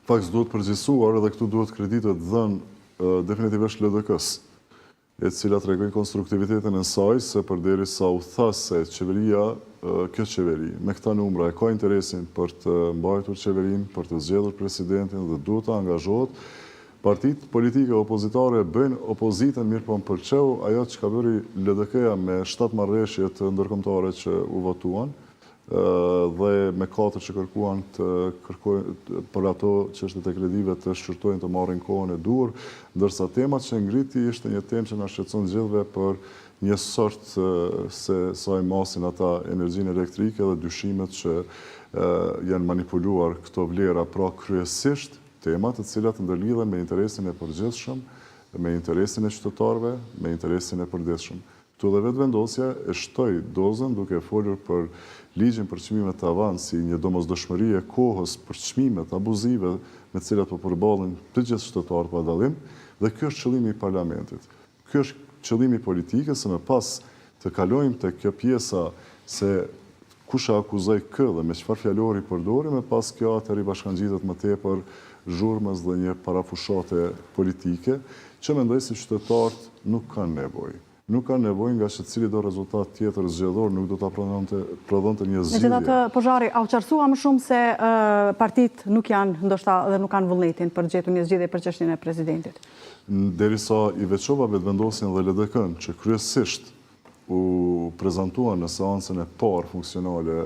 Fakt duhet përgjithësuar edhe këtu duhet kreditet dhënë definitivisht LDK-s, e cila tregoi konstruktivitetin e saj se përderisa u tha se qeveria, kjo qeveri, me këta numra e ka interesin për të mbajtur qeverinë, për të zgjedhur presidentin dhe duhet të angazhohet. Partitë politike opozitare bëjnë opozitën, mirë po më pëlqeu ajo që ka bëri LDK-ja me 7 marrëveshje të ndërkombëtare që u votuan, dhe me 4 që kërkuan për ato që është të kredive të shqyrtojnë të marrin kohën e duhur, ndërsa temat që ngriti ishte një temë që na shqetëson gjithëve për një sort se sa i masin ata energjinë elektrike dhe dyshimet që janë manipuluar këto vlera, pra kryesisht temat të cilat ndërlidhen me interesin e përgjithshëm, me interesin e qytetarëve, me interesin e përditshëm. Këtu dhe vetë vendosja e shtoi dozën duke folur për ligjin për çmimet tavan si një domosdoshmëri e kohës për çmimet abuzive me të cilat po përballen të gjithë qytetarët pa dallim, dhe ky është qëllimi i parlamentit. Ky është qëllimi i politikës, se më pas të kalojmë te kjo pjesa se kush e akuzoi kë dhe me çfarë fjalori përdori, më pas kjo atëri bashkangjitet më tepër zhurmës dhe një parafushate politike që mendoj se qytetarët nuk kanë nevojë. Nuk kanë nevojë nga cili do rezultat tjetër zgjedhor nuk do ta prodhonte një zgjidhje. Megjithatë, Pozhari, a u qartësua më shumë se partitë nuk janë ndoshta dhe nuk kanë vullnetin për gjetur një zgjidhje për çështjen e presidentit? Derisa i veçova vetëvendosjen dhe LDK-n që kryesisht u prezantuan në seancën e parë funksionale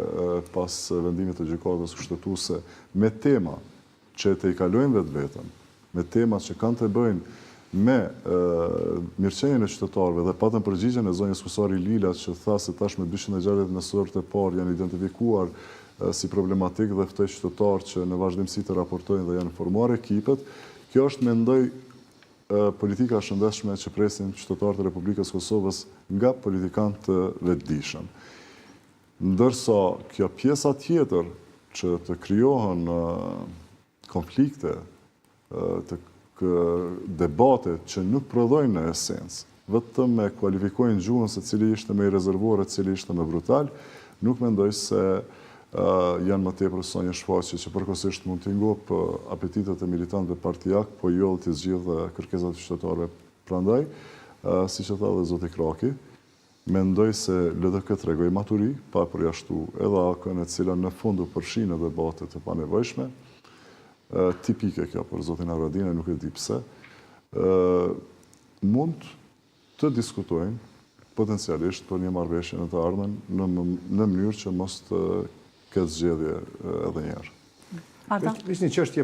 pas vendimit të gjykatës kushtetuese me tema që të i kalojnë vetveten, me tema që kanë të bëjnë me mirëqenien e qytetarëve dhe patën përgjigjen e zonjës Kusari Lila që tha se tashmë 260 nësërët e parë janë identifikuar si problematik dhe ftoi qytetarë që në vazhdimsi të raportojnë dhe janë formuar ekipet. Kjo është mendoj politika shëndetshme që presin qytetarët e Republikës Kosovës nga politikanë të vetëdijshëm. Ndërsa kjo pjesa tjetër që të krijohen konflikte, të debate që nuk prodhojnë në esencë, vetëm me kualifikojnë gjuhën se cili ishte më i rezervuar e cili ishte më brutal, nuk mendoj se janë më tepër se një shfaqje që përkohësisht mund t'i ngop apetitet e militantëve partijak, po jo t'i zgjidhë kërkesat e qytetarëve. Prandaj, siç e tha dhe zoti Kraki, mendoj se LDK tregoi maturi, pa përjashtu edhe AK-n e cila në fund u përfshin në debate të panevojshme. Tipike kjo për zotin Avradine, nuk e di pse, mund të diskutojnë potencialisht për një marrëveshje në të ardhmen në mënyrë që mos të ketë zgjedhje edhe një herë. Ishte një çështje